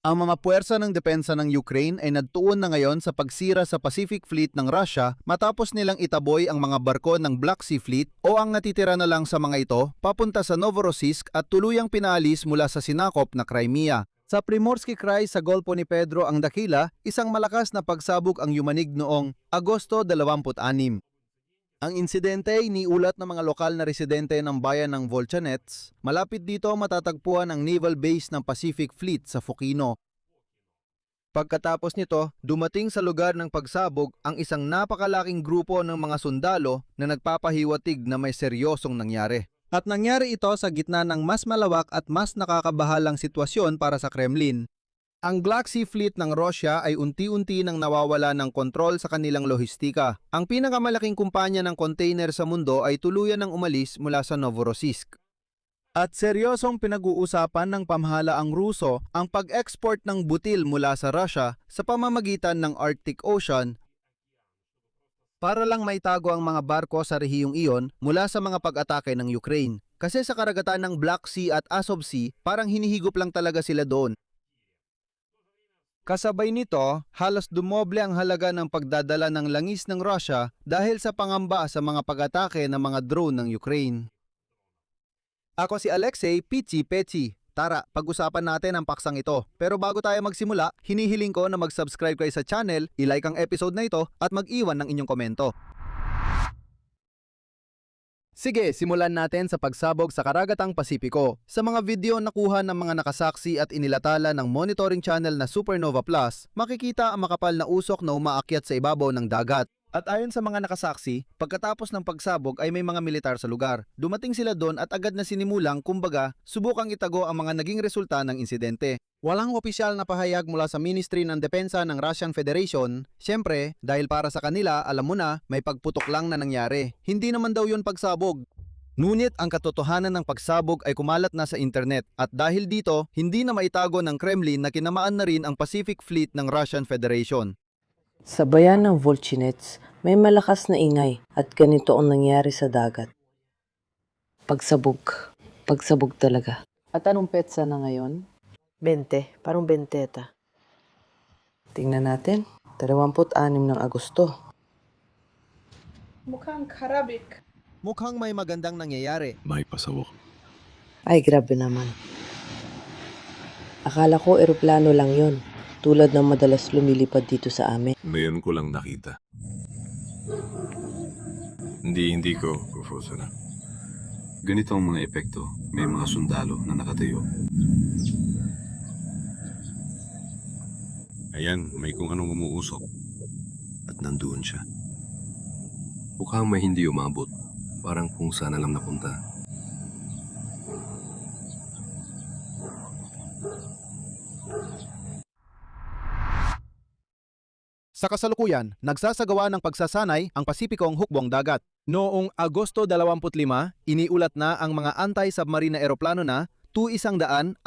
Ang mga puwersa ng depensa ng Ukraine ay nagtuon na ngayon sa pagsira sa Pacific Fleet ng Russia matapos nilang itaboy ang mga barko ng Black Sea Fleet o ang natitira na lang sa mga ito papunta sa Novorossiysk at tuluyang pinaalis mula sa sinakop na Crimea. Sa Primorsky Krai sa Golpo ni Pedro ang Dakila, isang malakas na pagsabog ang yumanig noong Agosto 26. Ang insidente ay iniulat ng mga lokal na residente ng bayan ng Volchanets. Malapit dito matatagpuan ang naval base ng Pacific Fleet sa Fokino. Pagkatapos nito, dumating sa lugar ng pagsabog ang isang napakalaking grupo ng mga sundalo na nagpapahiwatig na may seryosong nangyari. At nangyari ito sa gitna ng mas malawak at mas nakakabahalang sitwasyon para sa Kremlin. Ang Black Sea Fleet ng Russia ay unti-unti nang nawawala ng kontrol sa kanilang lohistika. Ang pinakamalaking kumpanya ng container sa mundo ay tuluyan ng umalis mula sa Novorossiysk. At seryosong pinag-uusapan ng pamahalaang Ruso ang pag-export ng butil mula sa Russia sa pamamagitan ng Arctic Ocean para lang maitago ang mga barko sa rehiyong iyon mula sa mga pag-atake ng Ukraine. Kasi sa karagatan ng Black Sea at Azov Sea, parang hinihigop lang talaga sila doon. Kasabay nito, halos dumoble ang halaga ng pagdadala ng langis ng Russia dahil sa pangamba sa mga pag-atake ng mga drone ng Ukraine. Ako si Alexei Pichi Pechi. Tara, pag-usapan natin ang paksang ito. Pero bago tayo magsimula, hinihiling ko na mag-subscribe kayo sa channel, i-like ang episode na ito at mag-iwan ng inyong komento. Sige, simulan natin sa pagsabog sa Karagatang Pasipiko. Sa mga video nakuha ng mga nakasaksi at inilatala ng monitoring channel na Supernova Plus, makikita ang makapal na usok na umaakyat sa ibabaw ng dagat. At ayon sa mga nakasaksi, pagkatapos ng pagsabog ay may mga militar sa lugar. Dumating sila doon at agad na sinimulang, kumbaga, subukang itago ang mga naging resulta ng insidente. Walang opisyal na pahayag mula sa Ministry ng Depensa ng Russian Federation. Siyempre, dahil para sa kanila, alam mo na, may pagputok lang na nangyari. Hindi naman daw yun pagsabog. Ngunit ang katotohanan ng pagsabog ay kumalat na sa internet at dahil dito, hindi na maitago ng Kremlin na tinamaan na rin ang Pacific Fleet ng Russian Federation. Sa bayan ng Volchanets, may malakas na ingay at ganito ang nangyari sa dagat. Pagsabog. Pagsabog talaga. At anong petsa na ngayon? 20, parang 20 ata. Tingnan natin. 26 ng Agosto. Mukhang karabik. Mukhang may magandang nangyayari. May pasawak. Ay, grabe naman. Akala ko eroplano lang yon, tulad ng madalas lumilipad dito sa amin. Ngayon ko lang nakita. Hindi ko na. Ganito ang mga epekto. May mga sundalo na nakatayo. Ayan, may kung anong umuusok. At nandoon siya. Mukhang may hindi umabot. Parang kung saan alam napunta. Sa kasalukuyan, nagsasagawa ng pagsasanay ang Pasipikong hukbong dagat. Noong Agosto 25, iniulat na ang mga anti-submarine na eroplano na Tu-142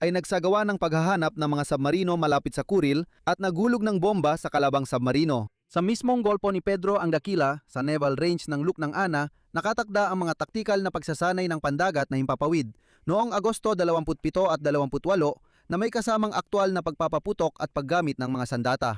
ay nagsagawa ng paghahanap ng mga submarino malapit sa Kuril at nagulog ng bomba sa kalabang submarino. Sa mismong Golpo ni Pedro ang Dakila, sa naval range ng Luk ng Ana, nakatakda ang mga taktikal na pagsasanay ng pandagat na himpapawid. Noong Agosto 27 at 28 na may kasamang aktwal na pagpapaputok at paggamit ng mga sandata.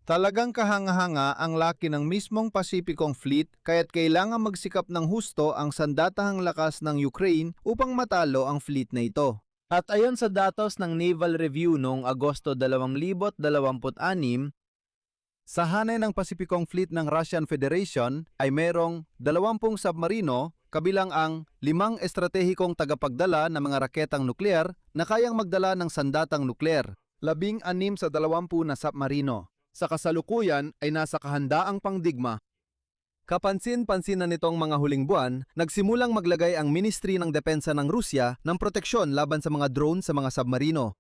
Talagang kahanga-hanga ang laki ng mismong Pasipikong Fleet kaya't kailangan magsikap ng husto ang sandatahang lakas ng Ukraine upang matalo ang fleet na ito. At ayon sa datos ng Naval Review noong Agosto 2026, sa hanay ng Pasipikong Fleet ng Russian Federation ay merong 20 submarino kabilang ang 5 estratehikong tagapagdala ng mga raketang nuklear na kayang magdala ng sandatang nuklear, 16 sa 20 na submarino. Sa kasalukuyan ay nasa kahandaang pangdigma. Kapansin-pansin na nitong mga huling buwan, nagsimulang maglagay ang Ministry ng Depensa ng Rusya ng proteksyon laban sa mga drone sa mga submarino.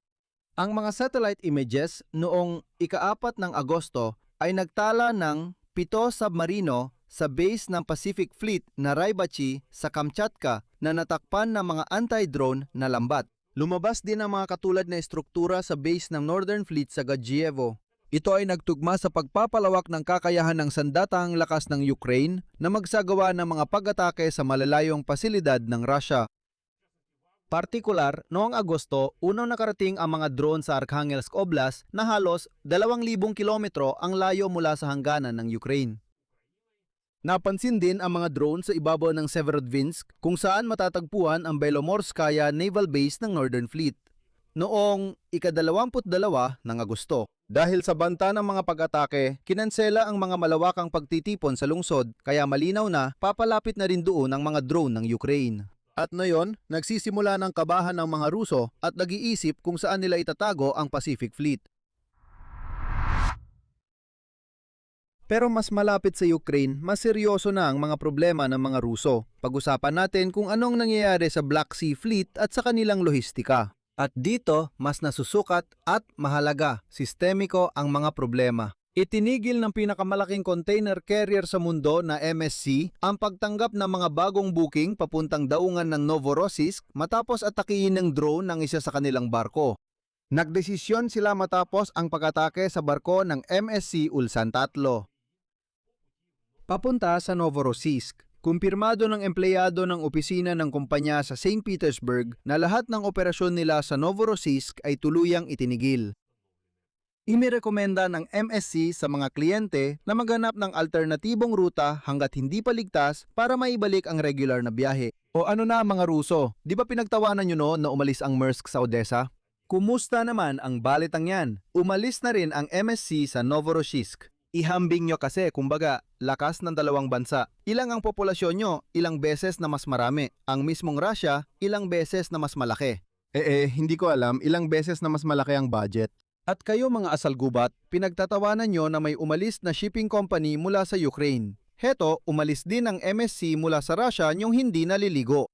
Ang mga satellite images noong ika-4 ng Agosto ay nagtala ng 7 submarino sa base ng Pacific Fleet na Raibachi sa Kamchatka na natakpan ng mga anti-drone na lambat. Lumabas din ang mga katulad na estruktura sa base ng Northern Fleet sa Gadzhievo. Ito ay nagtugma sa pagpapalawak ng kakayahan ng sandatahang lakas ng Ukraine na magsagawa ng mga pag-atake sa malalayong pasilidad ng Russia. Partikular, noong Agosto, unang nakarating ang mga drone sa Arkhangelsk Oblast na halos 2,000 kilometro ang layo mula sa hangganan ng Ukraine. Napansin din ang mga drone sa ibabaw ng Severodvinsk kung saan matatagpuan ang Belomorskaya Naval Base ng Northern Fleet noong ika-22 ng Agosto. Dahil sa banta ng mga pag-atake, kinansela ang mga malawakang pagtitipon sa lungsod kaya malinaw na papalapit na rin doon ang mga drone ng Ukraine. At ngayon, nagsisimula ng kabahan ng mga Ruso at nag-iisip kung saan nila itatago ang Pacific Fleet. Pero mas malapit sa Ukraine, mas seryoso na ang mga problema ng mga Ruso. Pag-usapan natin kung anong nangyayari sa Black Sea Fleet at sa kanilang lohistika. At dito, mas nasusukat at mahalaga, sistemiko ang mga problema. Itinigil ng pinakamalaking container carrier sa mundo na MSC ang pagtanggap ng mga bagong booking papuntang daungan ng Novorossiysk matapos atakihin ng drone ng isa sa kanilang barko. Nagdesisyon sila matapos ang pag-atake sa barko ng MSC Ulsan 3. Papunta sa Novorossiysk. Kumpirmado ng empleyado ng opisina ng kumpanya sa St. Petersburg na lahat ng operasyon nila sa Novorossiysk ay tuluyang itinigil. Inirekomenda ng MSC sa mga kliyente na maghanap ng alternatibong ruta hanggat hindi pa ligtas para maibalik ang regular na biyahe. O ano na mga Ruso, di ba pinagtawanan nyo noon na umalis ang Maersk sa Odessa? Kumusta naman ang balitang yan? Umalis na rin ang MSC sa Novorossiysk. Ihambing nyo kasi, kumbaga, lakas ng dalawang bansa. Ilang ang populasyon nyo, ilang beses na mas marami. Ang mismong Russia, ilang beses na mas malaki. Hindi ko alam ilang beses na mas malaki ang budget. At kayo mga asalgubat, pinagtatawanan nyo na may umalis na shipping company mula sa Ukraine. Heto, umalis din ang MSC mula sa Russia nyong hindi naliligo.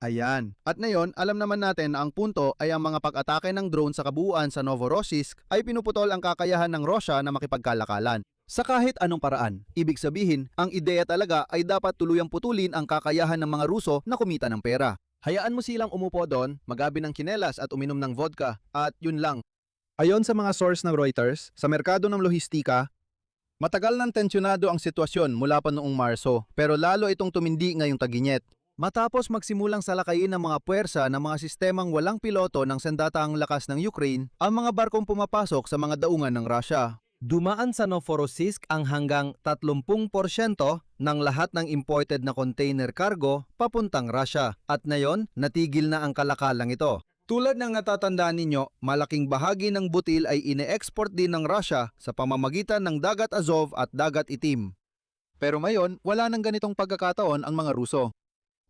Ayan. At ngayon, alam naman natin na ang punto ay ang mga pag-atake ng drone sa kabuuan sa Novorossiysk ay pinuputol ang kakayahan ng Russia na makipagkalakalan. Sa kahit anong paraan. Ibig sabihin, ang ideya talaga ay dapat tuluyang putulin ang kakayahan ng mga Ruso na kumita ng pera. Hayaan mo silang umupo doon, magabi ng tsinelas at uminom ng vodka, at yun lang. Ayon sa mga source ng Reuters, sa merkado ng lohistika, matagal nang tensyonado ang sitwasyon mula pa noong Marso, pero lalo itong tumindi ngayong tag-init. Matapos magsimulang salakayin ng mga puwersa ng mga sistemang walang piloto ng sandataang lakas ng Ukraine, ang mga barkong pumapasok sa mga daungan ng Russia. Dumaan sa Novorossiysk ang hanggang 30% ng lahat ng imported na container cargo papuntang Russia at ngayon natigil na ang kalakalang ito. Tulad ng natatandaan ninyo, malaking bahagi ng butil ay ine-export din ng Russia sa pamamagitan ng Dagat Azov at Dagat Itim. Pero ngayon, wala nang ganitong pagkakataon ang mga Ruso.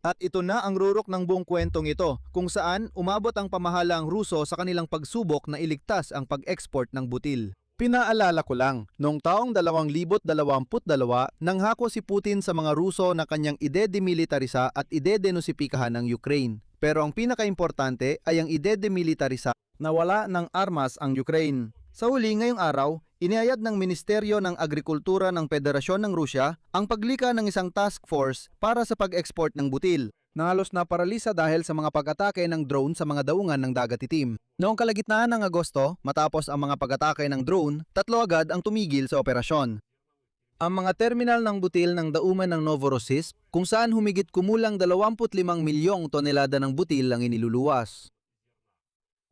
At ito na ang rurok ng buong kwentong ito, kung saan umabot ang pamahalaang Ruso sa kanilang pagsubok na iligtas ang pag-export ng butil. Pinaalala ko lang, noong taong 2022, nanghako si Putin sa mga Ruso na kanyang ide-demilitarisa at ide-denusipikahan ng Ukraine. Pero ang pinakaimportante ay ang ide-demilitarisa na wala ng armas ang Ukraine. Sa huli ngayong araw, inihayag ng Ministeryo ng Agrikultura ng Federasyon ng Rusya ang paglikha ng isang task force para sa pag-export ng butil, na halos naparalisa dahil sa mga pag-atake ng drone sa mga daungan ng Dagat Itim. Noong kalagitnaan ng Agosto, matapos ang mga pag-atake ng drone, 3 agad ang tumigil sa operasyon. Ang mga terminal ng butil ng dauman ng Novorossiysk, kung saan humigit kumulang 25 milyong tonelada ng butil ang iniluluwas.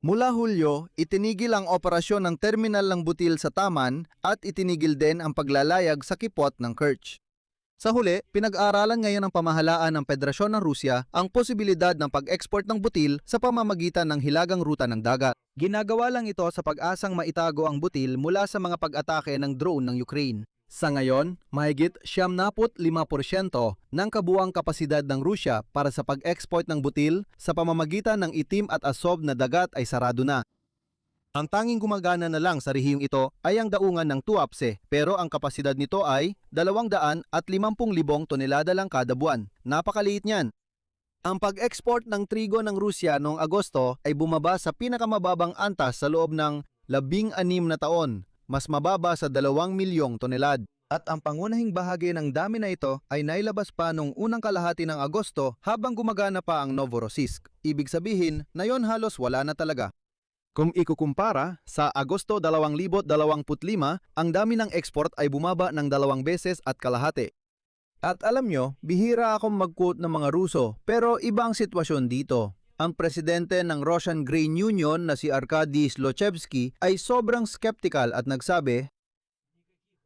Mula Hulyo, itinigil ang operasyon ng terminal ng butil sa Taman at itinigil din ang paglalayag sa Kipot ng Kerch. Sa huli, pinag-aaralan ngayon ng pamahalaan ng Federasyon ng Rusya ang posibilidad ng pag-export ng butil sa pamamagitan ng hilagang ruta ng dagat. Ginagawa lang ito sa pag-asang maitago ang butil mula sa mga pag-atake ng drone ng Ukraine. Sa ngayon, mahigit 75% ng kabuuang kapasidad ng Rusya para sa pag-export ng butil sa pamamagitan ng Itim at Azov na dagat ay sarado na. Ang tanging gumagana na lang sa rehiyong ito ay ang daungan ng Tuapse, pero ang kapasidad nito ay 250,000 tonelada lang kada buwan. Napakaliit niyan. Ang pag-export ng trigo ng Rusya noong Agosto ay bumaba sa pinakamababang antas sa loob ng 16 na taon, mas mababa sa 2 milyong tonelad. At ang pangunahing bahagi ng dami na ito ay nailabas pa noong unang kalahati ng Agosto habang gumagana pa ang Novorossiysk. Ibig sabihin, na yon halos wala na talaga. Kung ikukumpara, sa Agosto 2025, ang dami ng export ay bumaba ng 2 beses at kalahati. At alam nyo, bihira akong mag-quote ng mga Ruso, pero iba ang sitwasyon dito. Ang presidente ng Russian Grain Union na si Arkady Zlochevsky ay sobrang skeptical at nagsabi,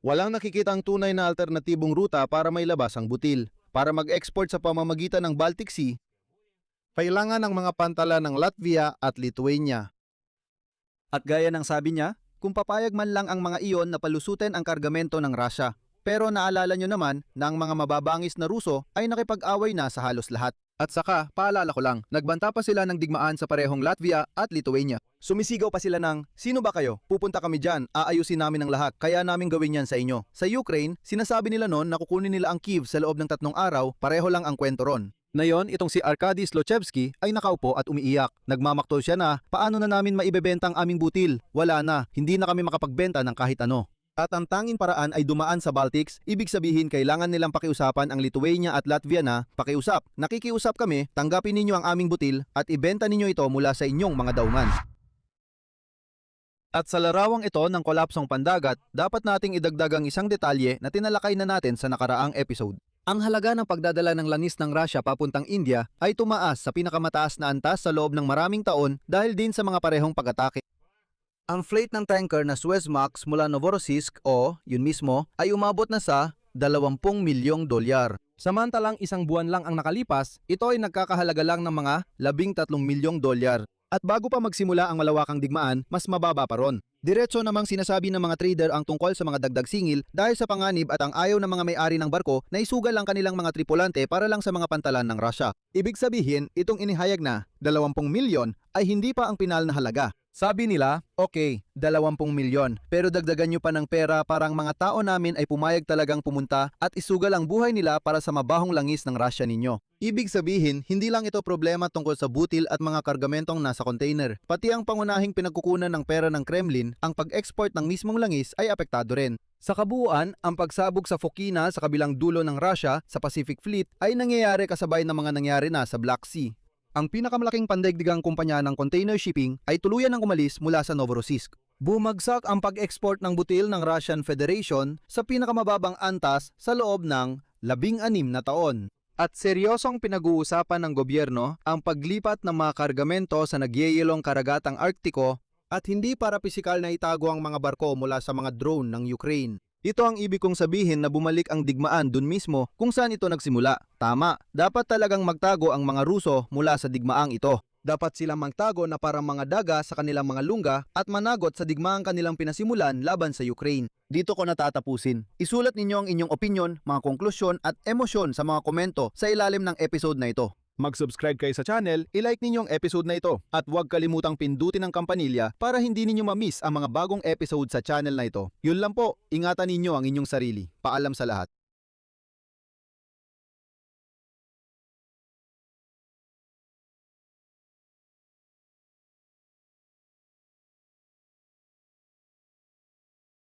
walang nakikitang tunay na alternatibong ruta para mailabas ang butil. Para mag-export sa pamamagitan ng Baltic Sea, kailangan ng mga pantalan ng Latvia at Lithuania. At gaya ng sabi niya, kung papayag man lang ang mga iyon na palusutin ang kargamento ng Russia. Pero naalala nyo naman na ang mga mababangis na Ruso ay nakipag-away na sa halos lahat. At saka, paalala ko lang, nagbanta pa sila ng digmaan sa parehong Latvia at Lithuania. Sumisigaw pa sila ng, sino ba kayo? Pupunta kami dyan, aayusin namin ang lahat, kaya namin gawin yan sa inyo. Sa Ukraine, sinasabi nila noon na kukunin nila ang Kyiv sa loob ng 3 araw, pareho lang ang kwento ron. Ngayon, itong si Arkady Zlochevsky ay nakaupo at umiiyak. Nagmamaktol siya na, paano na namin maibebenta ang aming butil? Wala na, hindi na kami makapagbenta ng kahit ano. At ang tanging paraan ay dumaan sa Baltics, ibig sabihin kailangan nilang pakiusapan ang Lithuania at Latvia na, pakiusap, nakikiusap kami, tanggapin ninyo ang aming butil at ibenta ninyo ito mula sa inyong mga daungan. At sa larawang ito ng kolapsong pandagat, dapat nating idagdag ang isang detalye na tinalakay na natin sa nakaraang episode. Ang halaga ng pagdadala ng langis ng Russia papuntang India ay tumaas sa pinakamataas na antas sa loob ng maraming taon dahil din sa mga parehong pag-atake. Ang freight ng tanker na Suezmax mula Novorossiysk o, yun mismo, ay umabot na sa $20 milyong. Samantalang isang buwan lang ang nakalipas, ito ay nagkakahalaga lang ng mga $13 milyong. At bago pa magsimula ang malawakang digmaan, mas mababa pa ron. Diretso namang sinasabi ng mga trader ang tungkol sa mga dagdag singil dahil sa panganib at ang ayaw ng mga may-ari ng barko na isugal ang kanilang mga tripulante para lang sa mga pantalan ng Russia. Ibig sabihin, itong inihayag na 20 milyon ay hindi pa ang pinal na halaga. Sabi nila, okay, 20 milyon, pero dagdagan nyo pa ng pera para ang mga tao namin ay pumayag talagang pumunta at isugal ang buhay nila para sa mabahong langis ng Russia ninyo. Ibig sabihin, hindi lang ito problema tungkol sa butil at mga kargamentong nasa container. Pati ang pangunahing pinagkukunan ng pera ng Kremlin, ang pag-export ng mismong langis ay apektado rin. Sa kabuuan, ang pagsabog sa Fokina sa kabilang dulo ng Russia sa Pacific Fleet ay nangyayari kasabay ng mga nangyari na sa Black Sea. Ang pinakamalaking pandaigdigang kumpanya ng container shipping ay tuluyan ng umalis mula sa Novorossiysk. Bumagsak ang pag-export ng butil ng Russian Federation sa pinakamababang antas sa loob ng 16 na taon. At seryosong pinag-uusapan ng gobyerno ang paglipat ng mga kargamento sa nagyeyelong karagatang Arktiko at hindi para pisikal na itago ang mga barko mula sa mga drone ng Ukraine. Ito ang ibig kong sabihin na bumalik ang digmaan dun mismo kung saan ito nagsimula. Tama, dapat talagang magtago ang mga Ruso mula sa digmaang ito. Dapat silang magtago na parang mga daga sa kanilang mga lungga at managot sa digmaang kanilang pinasimulan laban sa Ukraine. Dito ko natatapusin. Isulat ninyo ang inyong opinyon, mga konklusyon at emosyon sa mga komento sa ilalim ng episode na ito. Mag-subscribe kayo sa channel, i-like ninyo ang episode na ito, at huwag kalimutang pindutin ang kampanilya para hindi ninyo ma-miss ang mga bagong episode sa channel na ito. Yun lang po, ingatan ninyo ang inyong sarili. Paalam sa lahat.